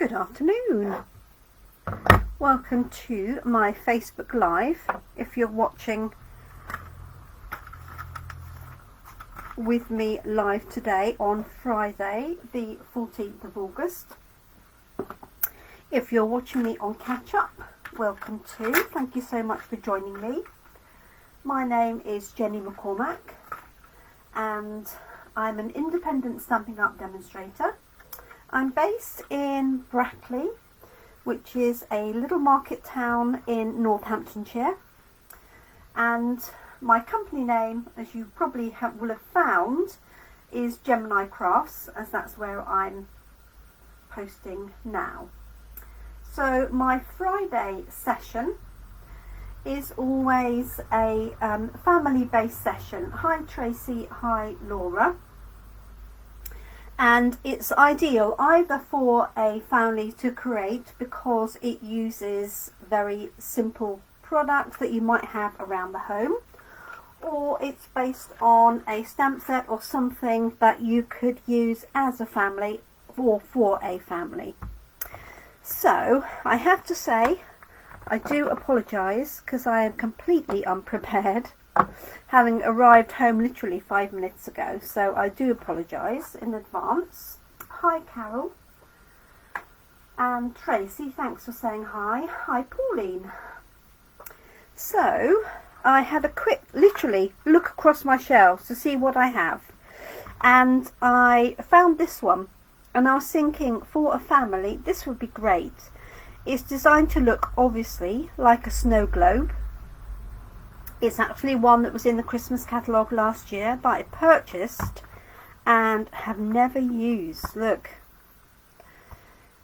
Good afternoon. Welcome to my Facebook Live. If you're watching with me live today on Friday the 14th of August. If you're watching me on catch up, welcome too. Thank you so much for joining me. My name is Jenny McCormack and I'm an independent Stampin' Up demonstrator. I'm based in Brackley, which is a little market town in Northamptonshire, and my company name, as you probably will have found, is Gemini Crafts, as that's where I'm posting now. So my Friday session is always a family-based session. Hi Tracy, hi Laura. And it's ideal either for a family to create because it uses very simple products that you might have around the home, or it's based on a stamp set or something that you could use as a family or for a family. So I have to say I do apologise because I am completely unprepared, having arrived home literally 5 minutes ago, so I do apologise in advance. Hi Carol and Tracy, thanks for saying hi. Hi Pauline. So I had a quick literally look across my shelves to see what I have, and I found this one, and I was thinking for a family this would be great. It's designed to look obviously like a snow globe. It's actually one that was in the Christmas catalogue last year that I purchased and have never used. Look,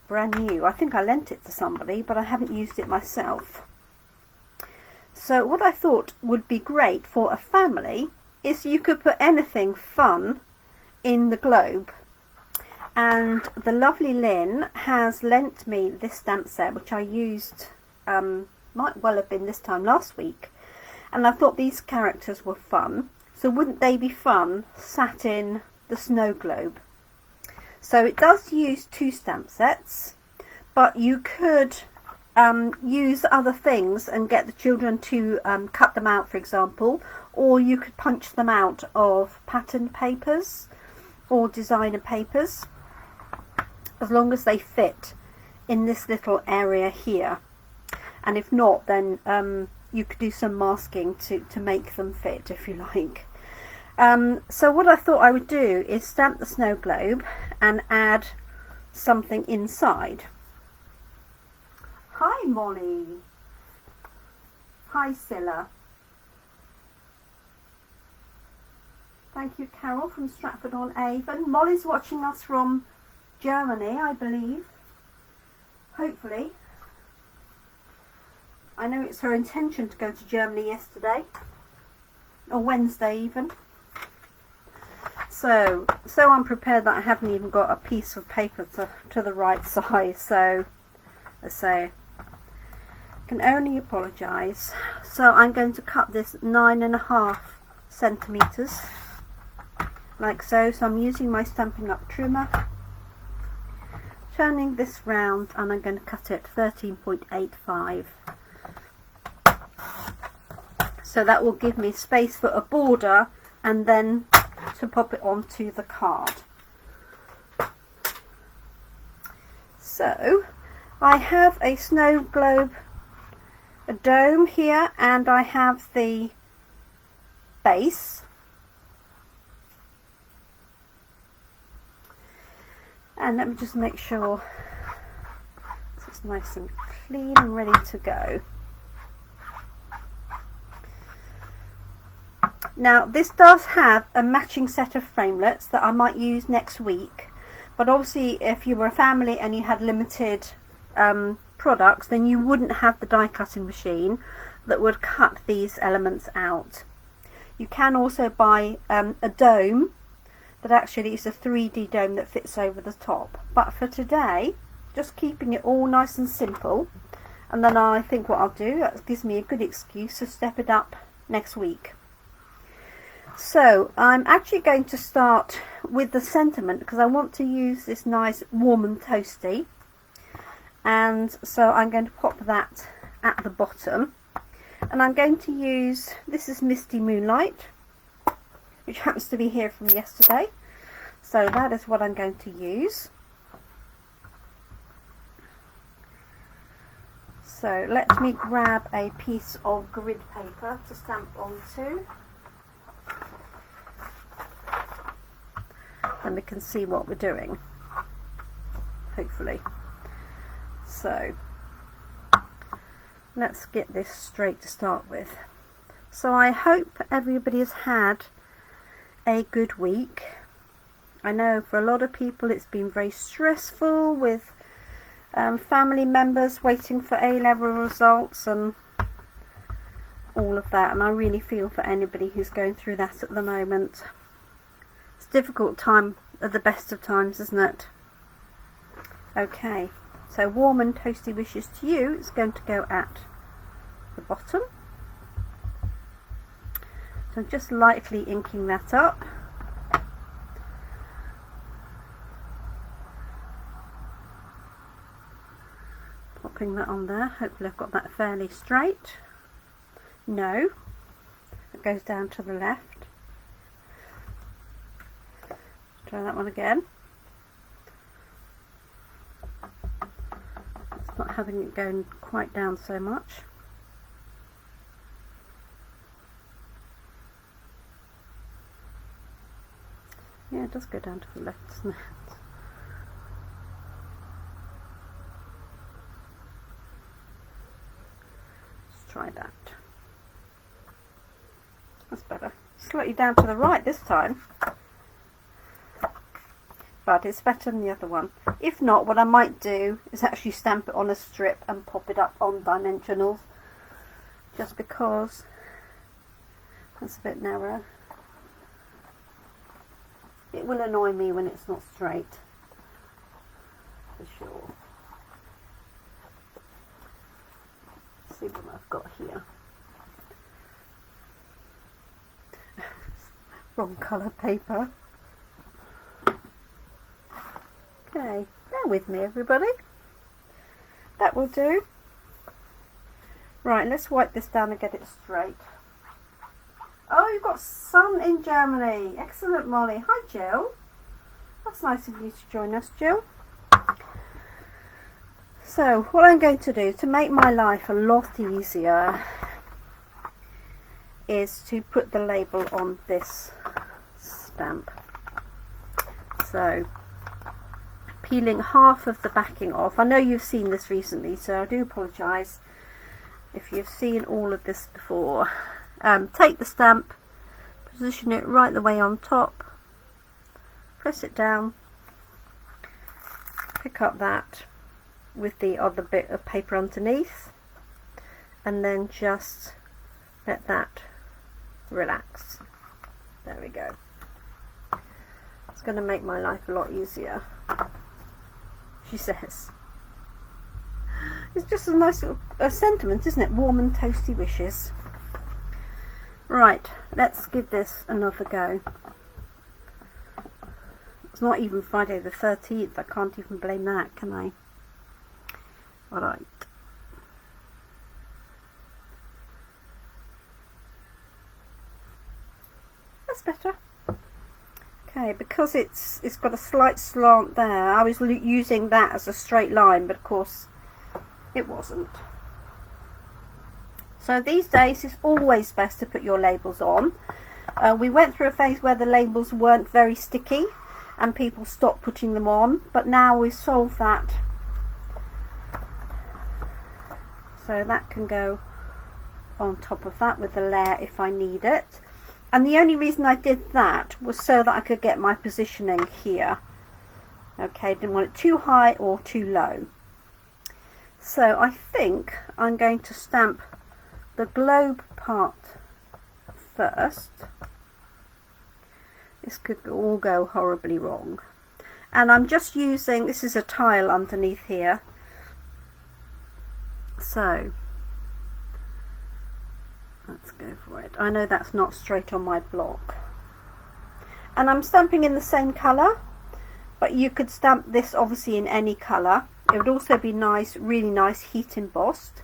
brand new. I think I lent it to somebody, but I haven't used it myself. So what I thought would be great for a family is you could put anything fun in the globe. And the lovely Lynn has lent me this stamp set, which I used, might well have been this time last week. And I thought these characters were fun, so wouldn't they be fun sat in the snow globe? So it does use 2 stamp sets, but you could use other things and get the children to cut them out, for example, or you could punch them out of pattern papers or designer papers, as long as they fit in this little area here. And if not, then you could do some masking to make them fit, if you like. So what I thought I would do is stamp the snow globe and add something inside. Hi Molly. Hi Scylla. Thank you Carol from Stratford-on-Avon. Molly's watching us from Germany, I believe. Hopefully. I know it's her intention to go to Germany yesterday, or Wednesday even. So unprepared that I haven't even got a piece of paper to the right size. So I say, can only apologise. So I'm going to cut this 9.5 centimetres, like so. So I'm using my Stampin' Up trimmer, turning this round, and I'm going to cut it 13.85. So that will give me space for a border and then to pop it onto the card. So I have a snow globe, a dome here, and I have the base. And let me just make sure it's nice and clean and ready to go. Now this does have a matching set of framelits that I might use next week, but obviously if you were a family and you had limited products, then you wouldn't have the die cutting machine that would cut these elements out. You can also buy a dome that actually is a 3D dome that fits over the top, but for today just keeping it all nice and simple, and then I think what I'll do, that gives me a good excuse to step it up next week. So I'm actually going to start with the sentiment because I want to use this nice warm and toasty. and so I'm going to pop that at the bottom, and I'm going to use, this is Misty Moonlight, which happens to be here from yesterday, so that is what I'm going to use. So let me grab a piece of grid paper to stamp onto, and we can see what we're doing, hopefully. So let's get this straight to start with. So I hope everybody has had a good week. I know for a lot of people it's been very stressful with family members waiting for A-level results and all of that, and I really feel for anybody who's going through that at the moment. It's a difficult time at the best of times, isn't it? Okay, so warm and toasty wishes to you. It's going to go at the bottom. So I'm just lightly inking that up. Popping that on there. Hopefully I've got that fairly straight. No, it goes down to the left. Try that one again. It's not having it going quite down so much. Yeah, it does go down to the left, doesn't it? Let's try that. That's better. Slightly down to the right this time, but it's better than the other one. If not, what I might do is actually stamp it on a strip and pop it up on dimensionals, just because that's a bit narrow. It will annoy me when it's not straight, for sure. Let's see what I've got here. Wrong colour paper. Okay, bear with me everybody. That will do. Right, let's wipe this down and get it straight. Oh, you've got sun in Germany. Excellent, Molly. Hi, Jill. That's nice of you to join us, Jill. So, what I'm going to do to make my life a lot easier is to put the label on this stamp. So, peeling half of the backing off. I know you've seen this recently, so I do apologise if you've seen all of this before. Take the stamp, position it right the way on top, press it down, pick up that with the other bit of paper underneath, and then just let that relax. There we go. It's going to make my life a lot easier, she says. It's just a nice little sentiment, isn't it? Warm and toasty wishes. Right, let's give this another go. It's not even Friday the 13th, I can't even blame that, can I? Alright. That's better. Okay, because it's got a slight slant there, I was using that as a straight line, but of course it wasn't. So these days it's always best to put your labels on. We went through a phase where the labels weren't very sticky and people stopped putting them on, but now we've solved that. So that can go on top of that with the layer if I need it. And the only reason I did that was so that I could get my positioning here. Okay, didn't want it too high or too low. So I think I'm going to stamp the globe part first. This could all go horribly wrong. And I'm just using, this is a tile underneath here. So let's go for it. I know that's not straight on my block. And I'm stamping in the same colour, but you could stamp this obviously in any colour. It would also be nice, really nice heat embossed.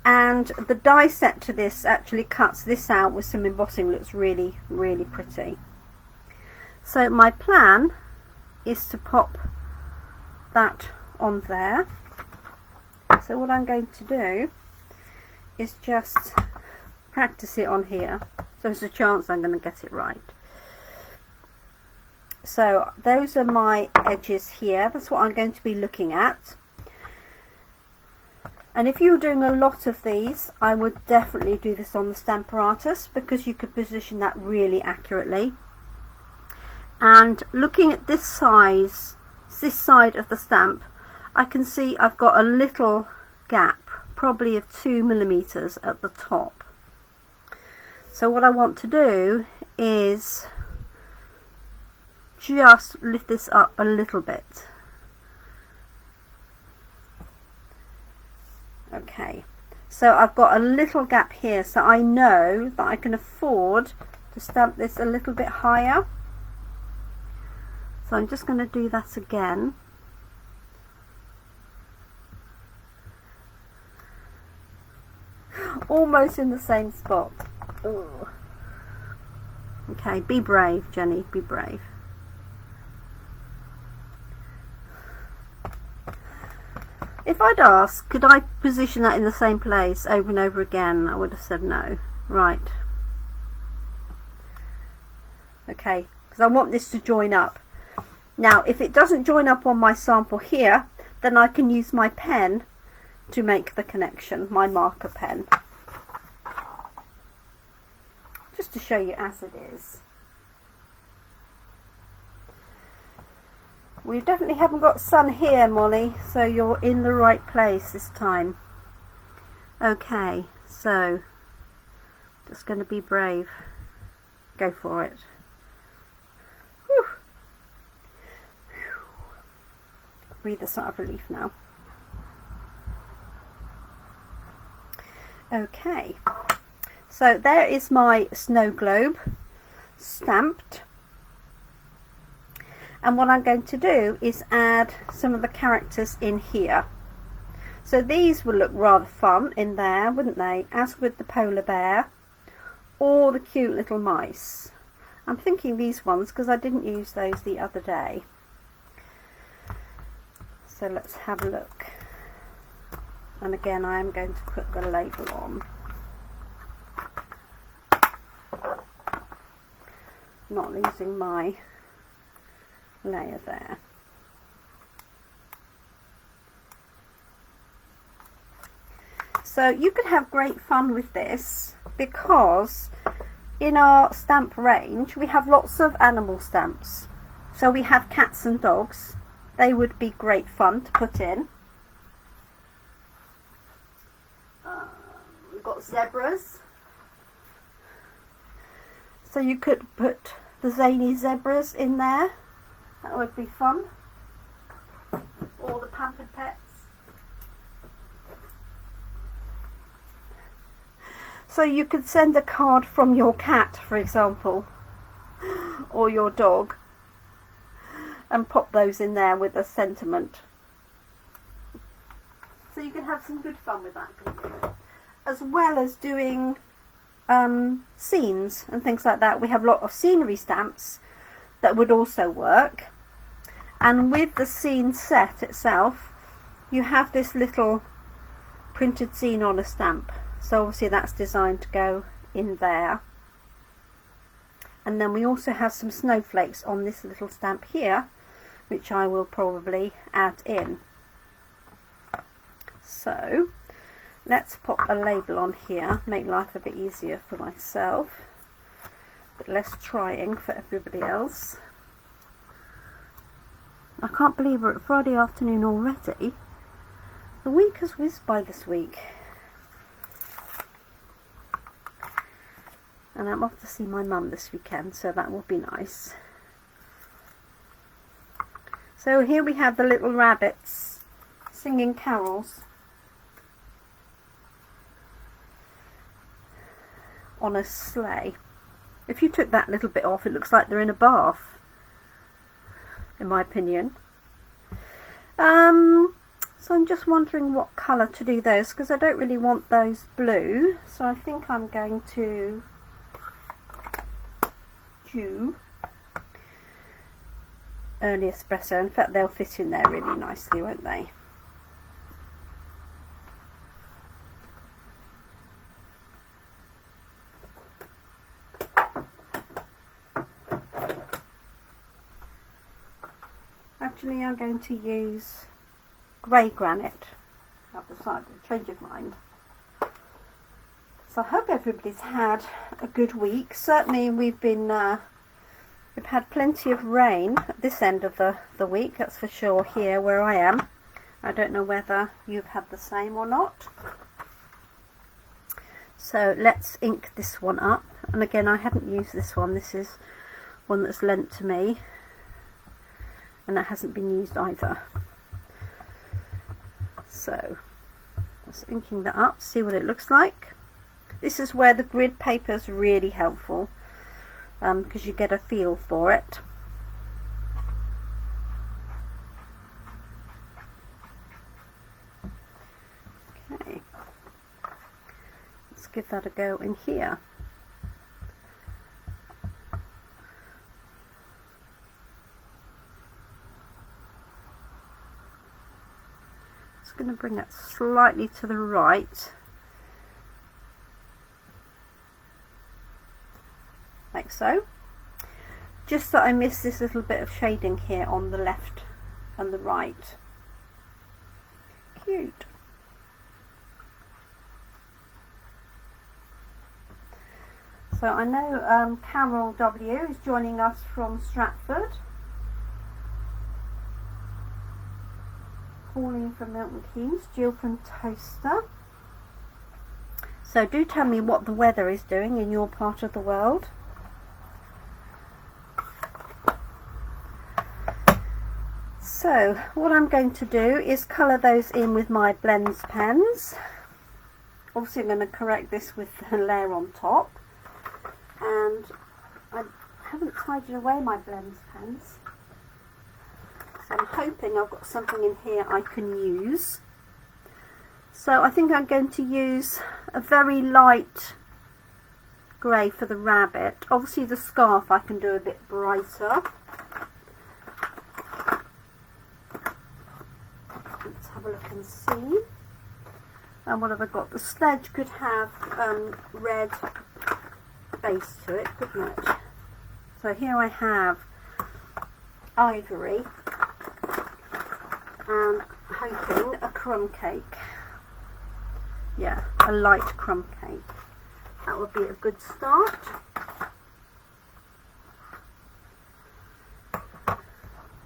And the die set to this actually cuts this out with some embossing. Looks really, really pretty. So my plan is to pop that on there. So what I'm going to do is just practice it on here. So there's a chance I'm going to get it right. So those are my edges here. That's what I'm going to be looking at. And if you were doing a lot of these, I would definitely do this on the Stamparatus, because you could position that really accurately. And looking at this size, this side of the stamp, I can see I've got a little gap, probably of 2 millimeters at the top. So what I want to do is just lift this up a little bit. Okay, so I've got a little gap here, so I know that I can afford to stamp this a little bit higher. So I'm just going to do that again. Almost in the same spot. Ooh. Okay, be brave, Jenny, be brave. If I'd asked, could I position that in the same place over and over again, I would have said no. Right. Okay, because I want this to join up. Now, if it doesn't join up on my sample here, then I can use my pen to make the connection, my marker pen. Just to show you as it is. We definitely haven't got sun here, Molly, so you're in the right place this time. Okay, so just going to be brave. Go for it. Whew. Breathe a sigh of relief now. Okay, so there is my snow globe stamped. And what I'm going to do is add some of the characters in here. So these would look rather fun in there, wouldn't they? As with the polar bear or the cute little mice. I'm thinking these ones because I didn't use those the other day. So let's have a look. And again, I am going to put the label on. Not losing my layer there. So you could have great fun with this, because in our stamp range we have lots of animal stamps. So we have cats and dogs. They would be great fun to put in. We've got zebras. So you could put the Zany Zebras in there. That would be fun. Or the Pampered Pets. So you could send a card from your cat, for example, or your dog, and pop those in there with a sentiment. So you can have some good fun with that, as well as doing scenes and things like that. We have a lot of scenery stamps that would also work. And with the scene set itself, you have this little printed scene on a stamp. So obviously that's designed to go in there. And then we also have some snowflakes on this little stamp here, which I will probably add in. So let's pop a label on here, make life a bit easier for myself, but less trying for everybody else. I can't believe we're at Friday afternoon already. The week has whizzed by this week. And I'm off to see my mum this weekend, so that will be nice. So here we have the little rabbits singing carols on a sleigh. If you took that little bit off, it looks like they're in a bath, in my opinion. So I'm just wondering what colour to do those, because I don't really want those blue. So I think I'm going to do early espresso. In fact, they'll fit in there really nicely, won't they? Actually, I'm going to use grey granite. I've decided to change of mind. So I hope everybody's had a good week. Certainly we've had plenty of rain at this end of the week, that's for sure, here where I am. I don't know whether you've had the same or not. So let's ink this one up. And again, I hadn't used this one. This is one that's lent to me, and that hasn't been used either. So just inking that up, see what it looks like. This is where the grid paper is really helpful, because you get a feel for it. Okay, let's give that a go in here. Just going to bring it slightly to the right, like so, just so I miss this little bit of shading here on the left and the right. Cute. So I know Carol W is joining us from Stratford, Pauline from Milton Keynes, Jill from Toaster. So do tell me what the weather is doing in your part of the world. So what I'm going to do is colour those in with my blends pens. Obviously I'm going to correct this with the layer on top, and I haven't tidied away my blends pens, so I'm hoping I've got something in here I can use. So I think I'm going to use a very light grey for the rabbit. Obviously the scarf I can do a bit brighter. Let's have a look and see. And what have I got? The sledge could have red base to it, couldn't it? So here I have ivory and hoping a crumb cake. Yeah, a light crumb cake. That would be a good start.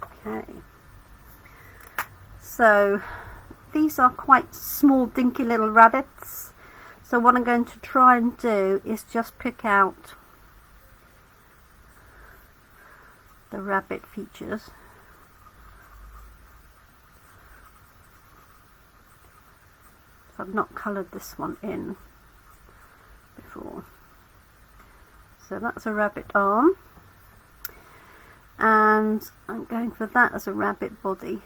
Okay. So these are quite small dinky little rabbits, so what I'm going to try and do is just pick out the rabbit features. So I've not coloured this one in before. So that's a rabbit arm, and I'm going for that as a rabbit body,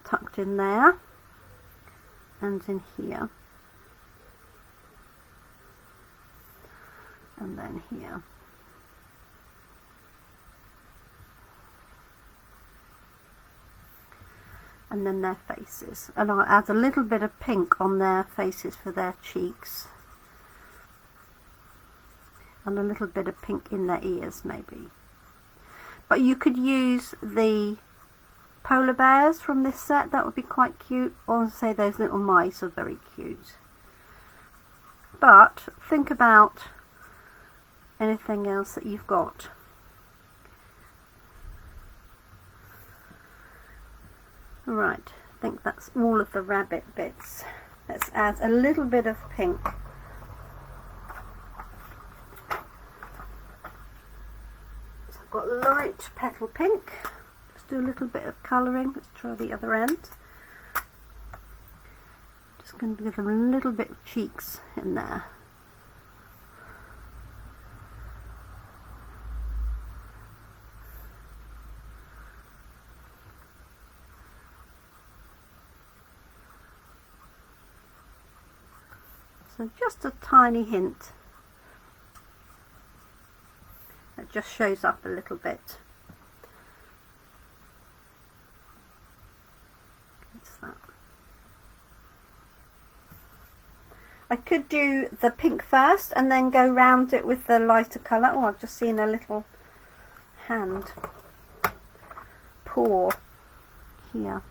tucked in there and in here and then here. And then their faces, and I'll add a little bit of pink on their faces for their cheeks, and a little bit of pink in their ears maybe. But you could use the polar bears from this set, that would be quite cute, or say those little mice are very cute. But think about anything else that you've got. Right, I think that's all of the rabbit bits. Let's add a little bit of pink. So I've got light petal pink. Just do a little bit of colouring. Let's try the other end. Just going to give them a little bit of cheeks in there. So just a tiny hint. It just shows up a little bit. What's that? I could do the pink first and then go round it with the lighter colour. Oh, I've just seen a little hand paw here.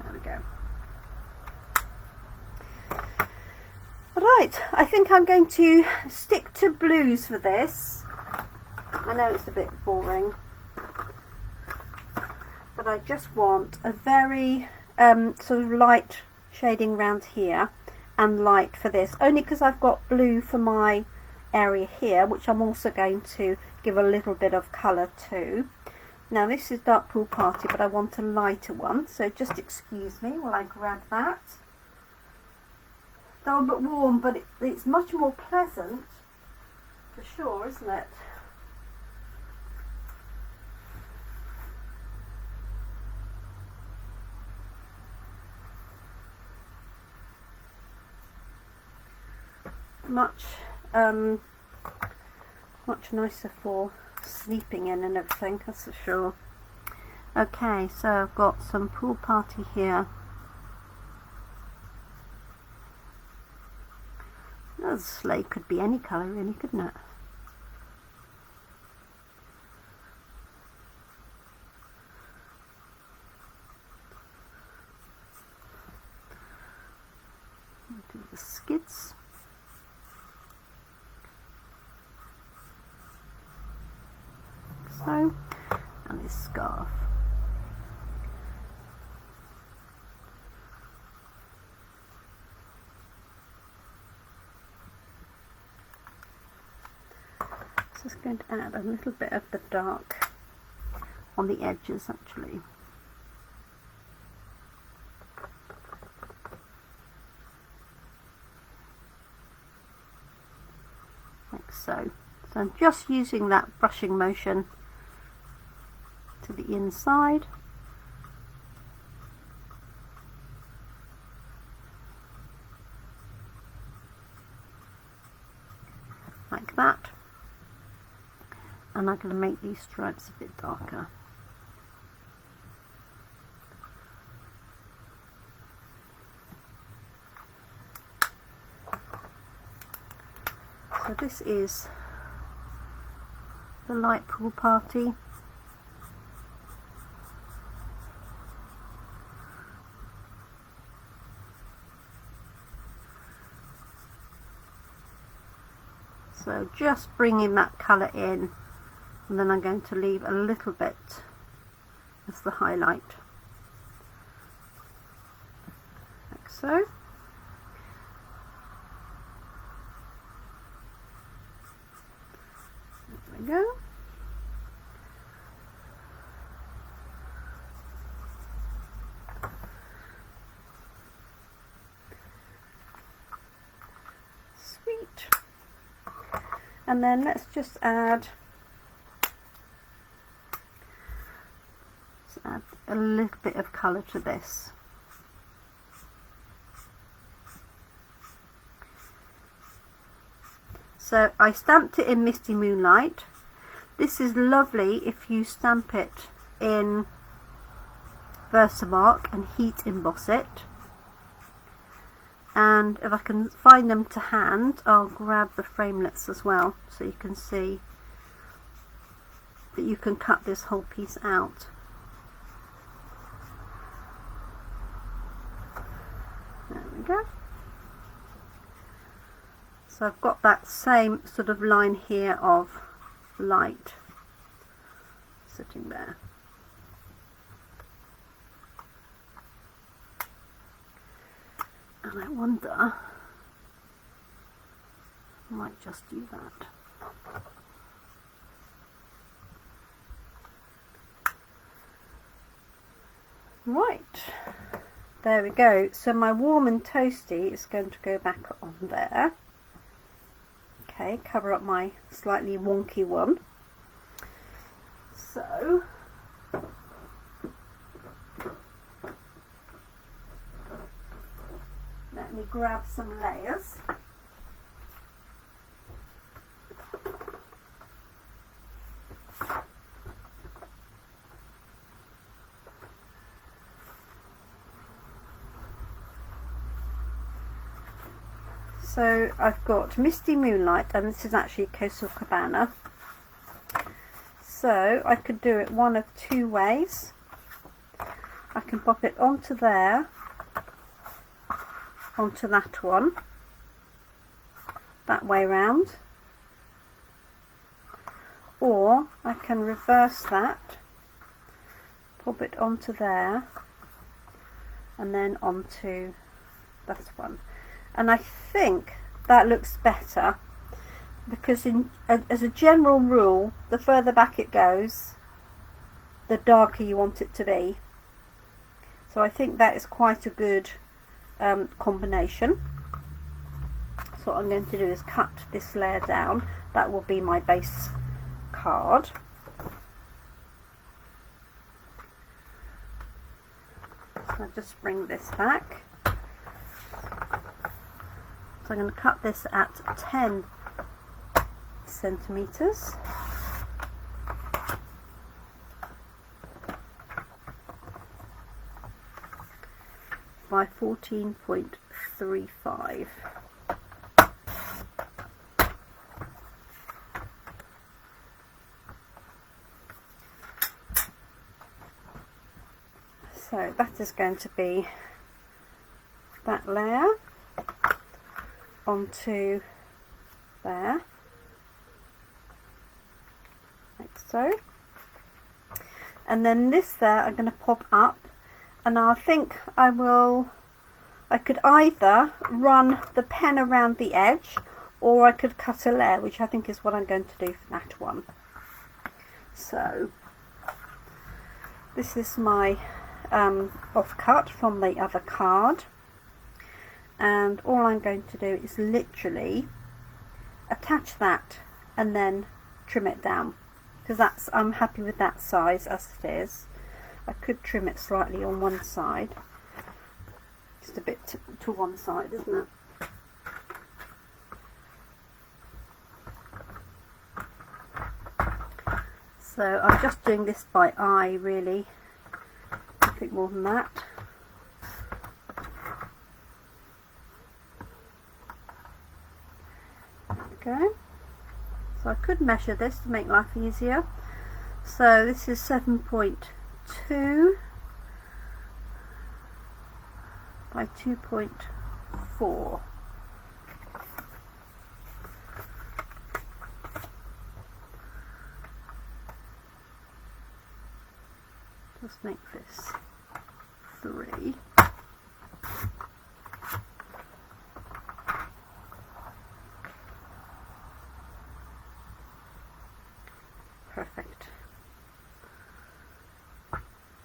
There we go. Right, I think I'm going to stick to blues for this. I know it's a bit boring, but I just want a very sort of light shading around here and light for this, only because I've got blue for my area here, which I'm also going to give a little bit of colour to. Now this is Dark Pool Party, but I want a lighter one, so just excuse me while I grab that. They're a bit warm, but it's much more pleasant for sure, isn't it? Much nicer for sleeping in and everything, that's for sure. Okay, so I've got some Pool Party here. Oh, the sleigh could be any colour really, couldn't it? Do the skids. So, and this scarf. Just going to add a little bit of the dark on the edges actually. Like so. So I'm just using that brushing motion to the inside. Like that. And I'm going to make these stripes a bit darker. So this is the light Pool Party. So just bringing that colour in, and then I'm going to leave a little bit as the highlight, like so. There we go. Sweet. And then let's just add a little bit of colour to this. So I stamped it in Misty Moonlight. This is lovely if you stamp it in Versamark and heat emboss it. And if I can find them to hand, I'll grab the framelits as well, so you can see that you can cut this whole piece out. There we go. So I've got that same sort of line here of light sitting there. And I wonder, I might just do that. Right, there we go. So my warm and toasty is going to go back on there. Okay, cover up my slightly wonky one. So let me grab some layers. So I've got Misty Moonlight, and this is actually Coastal Cabana. So I could do it one of two ways. I can pop it onto there, onto that one, that way round, or I can reverse that, pop it onto there, and then onto that one. And I think that looks better, because as a general rule, the further back it goes, the darker you want it to be. So I think that is quite a good combination. So what I'm going to do is cut this layer down. That will be my base card. So I'll just bring this back. So I'm going to cut this at 10 centimeters. By 14.35. So that is going to be that layer onto there, like so, and then this there I'm going to pop up, and I think I could either run the pen around the edge, or I could cut a layer, which I think is what I'm going to do for that one. So this is my offcut from the other card, and all I'm going to do is literally attach that and then trim it down, because I'm happy with that size as it is. I could trim it slightly on one side, just a bit to one side, isn't it? So I'm just doing this by eye, really, nothing more than that. Okay, so I could measure this to make life easier. So this is 7.2 by 2.4. Just make this 3. Perfect.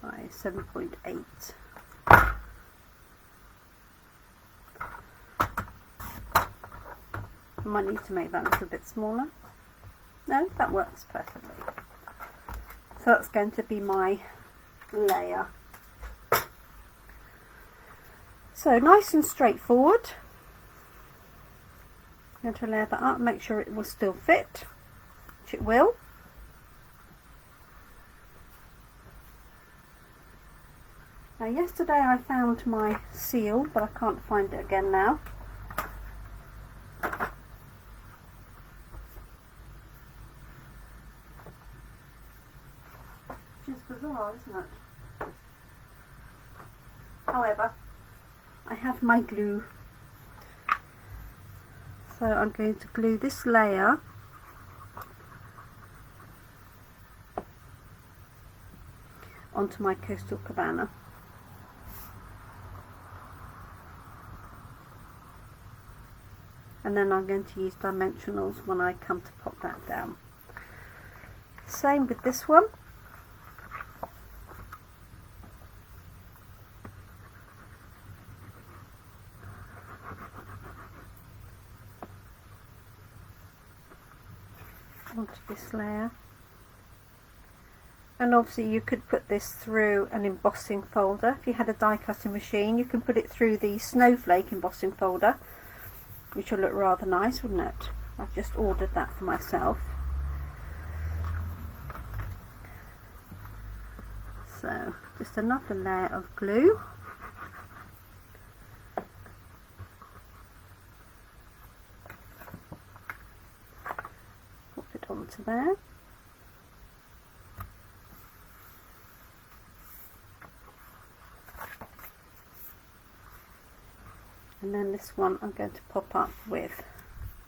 By 7.8. I might need to make that a little bit smaller. No, that works perfectly. So that's going to be my layer. So nice and straightforward. I'm going to layer that up, make sure it will still fit, which it will. Now yesterday I found my seal, but I can't find it again now. Which is bizarre, isn't it? However, I have my glue. So I'm going to glue this layer onto my Coastal Cabana. And then I'm going to use dimensionals when I come to pop that down. Same with this one. Onto this layer. And obviously you could put this through an embossing folder. If you had a die cutting machine, you can put it through the snowflake embossing folder, which will look rather nice, wouldn't it? I've just ordered that for myself. So just another layer of glue. Pop it onto there. And then this one I'm going to pop up with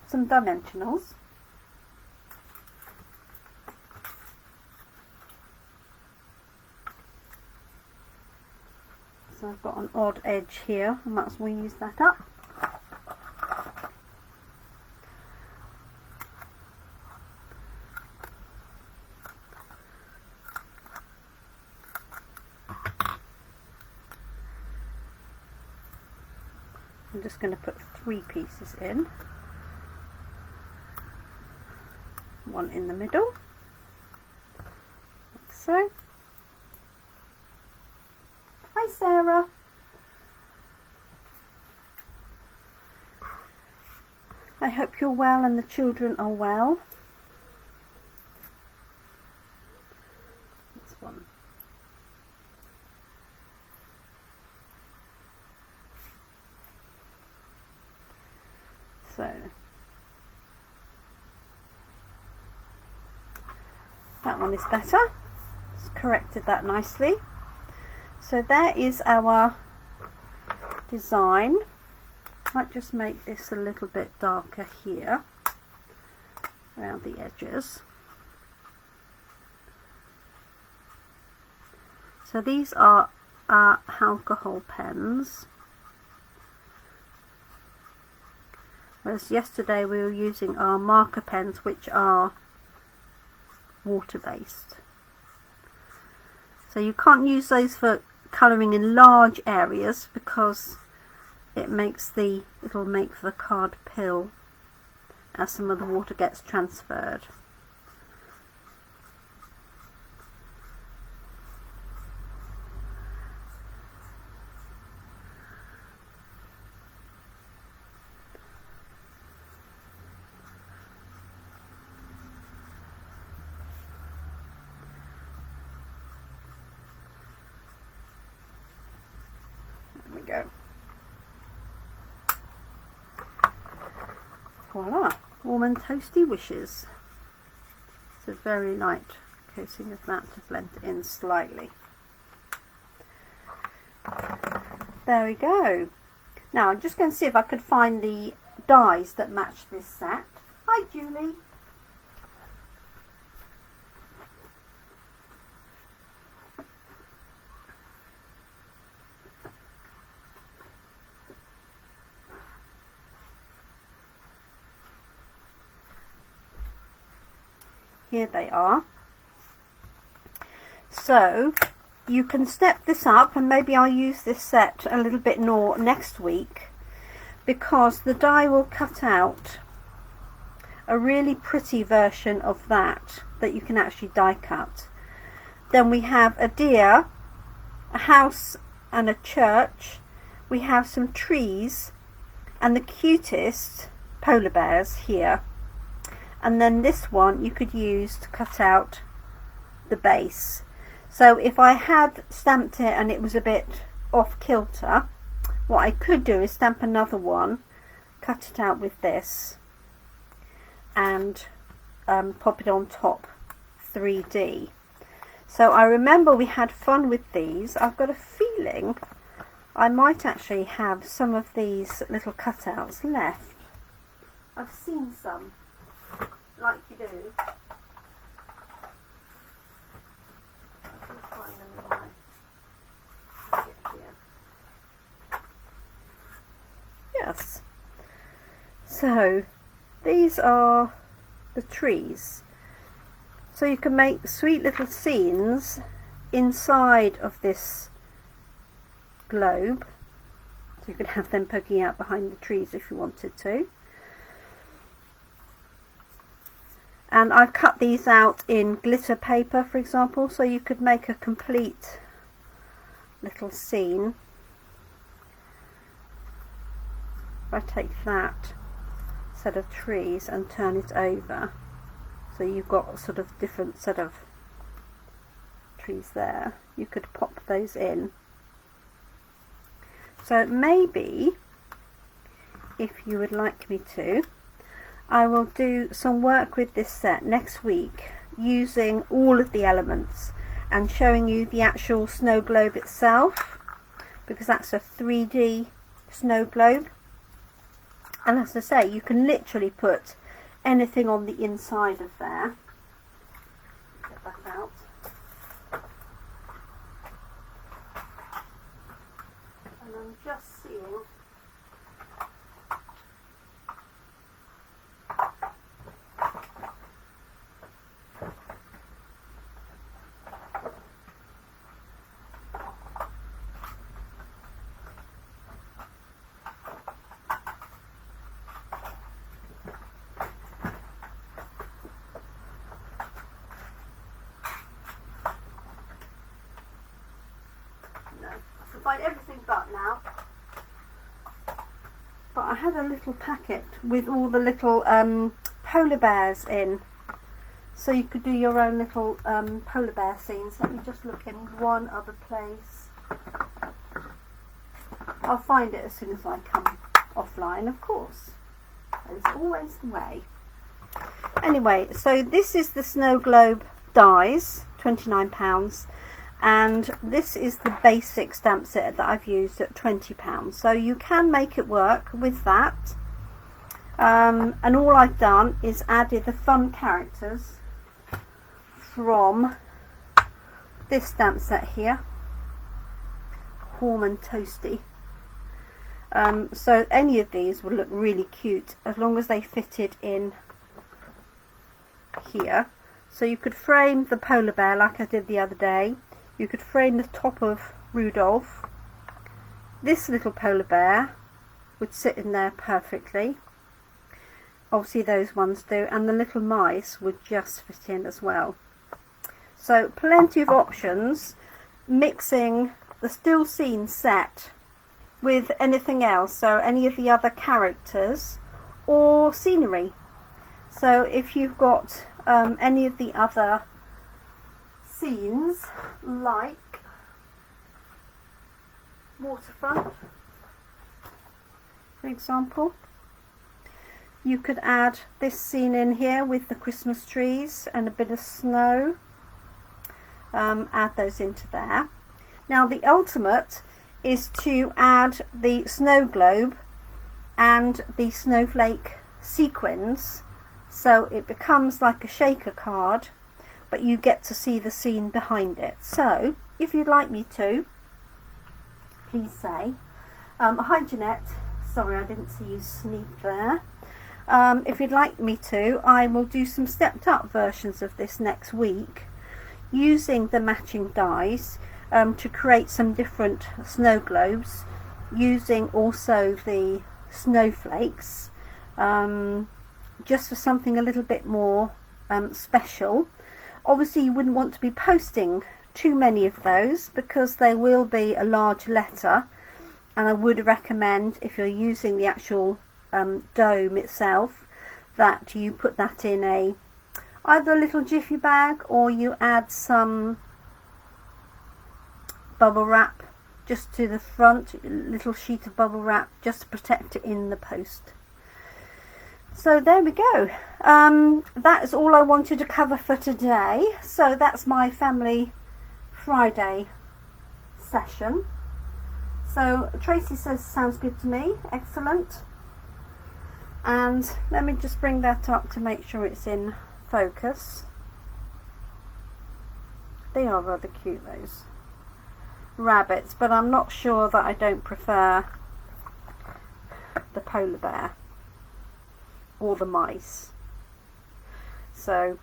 some dimensionals. So I've got an odd edge here, I might as well use that up. I'm just going to put 3 pieces in. One in the middle, like so. Hi Sarah. I hope you're well and the children are well. This one. So that one is better. It's corrected that nicely. So there is our design. Might just make this a little bit darker here around the edges. So these are our alcohol pens. Whereas yesterday we were using our marker pens, which are water-based. So you can't use those for colouring in large areas because it'll make the card pill as some of the water gets transferred. There we go. Voila, warm and toasty wishes. It's a very light coating of that to blend it in slightly. There we go. Now I'm just going to see if I could find the dies that match this set. Hi Julie. Here they are. So you can step this up, and maybe I'll use this set a little bit more next week, because the die will cut out a really pretty version of that you can actually die cut. Then we have a deer, a house and a church. We have some trees and the cutest polar bears here. And then this one you could use to cut out the base. So if I had stamped it and it was a bit off kilter, what I could do is stamp another one, cut it out with this, and pop it on top 3D. So I remember we had fun with these. I've got a feeling I might actually have some of these little cutouts left. I've seen some, like you do. I can find them in my pocket here. Yes. So these are the trees. So you can make sweet little scenes inside of this globe. So you could have them poking out behind the trees if you wanted to. And I've cut these out in glitter paper, for example, so you could make a complete little scene. If I take that set of trees and turn it over, so you've got a sort of different set of trees there, you could pop those in. So maybe, if you would like me to, I will do some work with this set next week using all of the elements and showing you the actual snow globe itself, because that's a 3D snow globe. And as I say, you can literally put anything on the inside of there. Get that out. And I'm just seeing everything but now. But I had a little packet with all the little polar bears in, so you could do your own little polar bear scenes. Let me just look in one other place. I'll find it as soon as I come offline, of course. There's always the way. Anyway, so this is the snow globe dies, £29. And this is the basic stamp set that I've used at £20, so you can make it work with that. And all I've done is added the fun characters from this stamp set here, Warm and Toasty. So any of these would look really cute as long as they fitted in here. So you could frame the polar bear like I did the other day. You could frame the top of Rudolph. This little polar bear would sit in there perfectly. Obviously those ones do, and the little mice would just fit in as well. So plenty of options, mixing the still scene set with anything else, so any of the other characters or scenery. So if you've got any of the other scenes, like waterfront, for example, you could add this scene in here with the Christmas trees and a bit of snow. Add those into there. Now the ultimate is to add the snow globe and the snowflake sequins, so it becomes like a shaker card, but you get to see the scene behind it. So if you'd like me to, please say. Hi Jeanette, sorry I didn't see you sneak there. If you'd like me to, I will do some stepped up versions of this next week using the matching dies to create some different snow globes, using also the snowflakes, just for something a little bit more special. Obviously you wouldn't want to be posting too many of those because they will be a large letter, and I would recommend, if you're using the actual dome itself, that you put that in either a little jiffy bag, or you add some bubble wrap just to the front, a little sheet of bubble wrap just to protect it in the post. So there we go. That is all I wanted to cover for today. So that's my Family Friday session. So Tracy says sounds good to me. Excellent. And let me just bring that up to make sure it's in focus. They are rather cute, those rabbits, but I'm not sure that I don't prefer the polar bear or the mice. So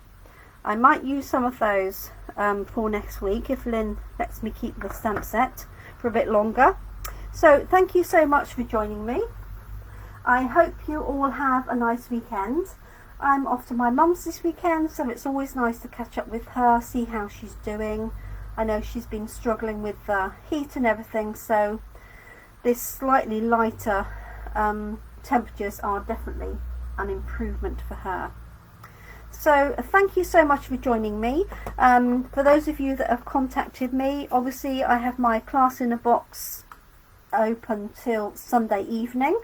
I might use some of those for next week if Lynn lets me keep the stamp set for a bit longer. So thank you so much for joining me. I hope you all have a nice weekend. I'm off to my mum's this weekend, so it's always nice to catch up with her, see how she's doing. I know she's been struggling with the heat and everything, so this slightly lighter temperatures are definitely an improvement for her. So thank you so much for joining me. For those of you that have contacted me, obviously I have my class in a box open till Sunday evening,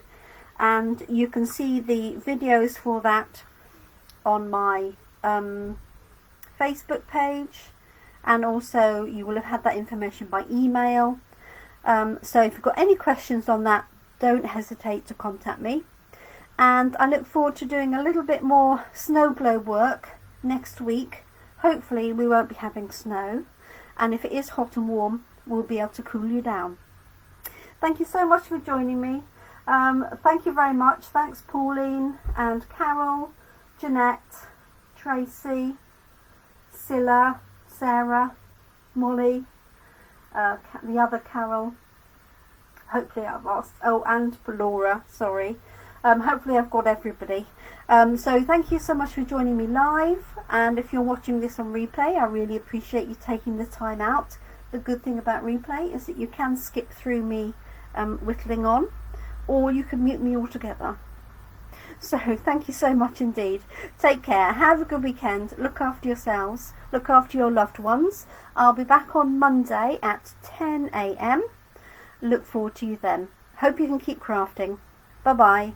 and you can see the videos for that on my Facebook page, and also you will have had that information by email. So if you've got any questions on that, don't hesitate to contact me. And I look forward to doing a little bit more snow globe work next week. Hopefully we won't be having snow, and if it is hot and warm, we'll be able to cool you down. Thank you so much for joining me. Thank you very much. Thanks Pauline and Carol, Jeanette, Tracy, Scylla, Sarah, Molly, the other Carol. Hopefully I've asked, oh, and for Laura, sorry. Hopefully I've got everybody. So thank you so much for joining me live, and if you're watching this on replay, I really appreciate you taking the time out. The good thing about replay is that you can skip through me whittling on, or you can mute me altogether. So thank you so much indeed. Take care, have a good weekend, look after yourselves, look after your loved ones. I'll be back on Monday at 10 AM. Look forward to you then. Hope you can keep crafting. Bye bye.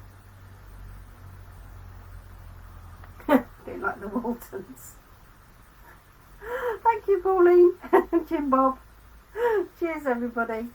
Bit like the Waltons. Thank you Pauline. Jim Bob. Cheers everybody.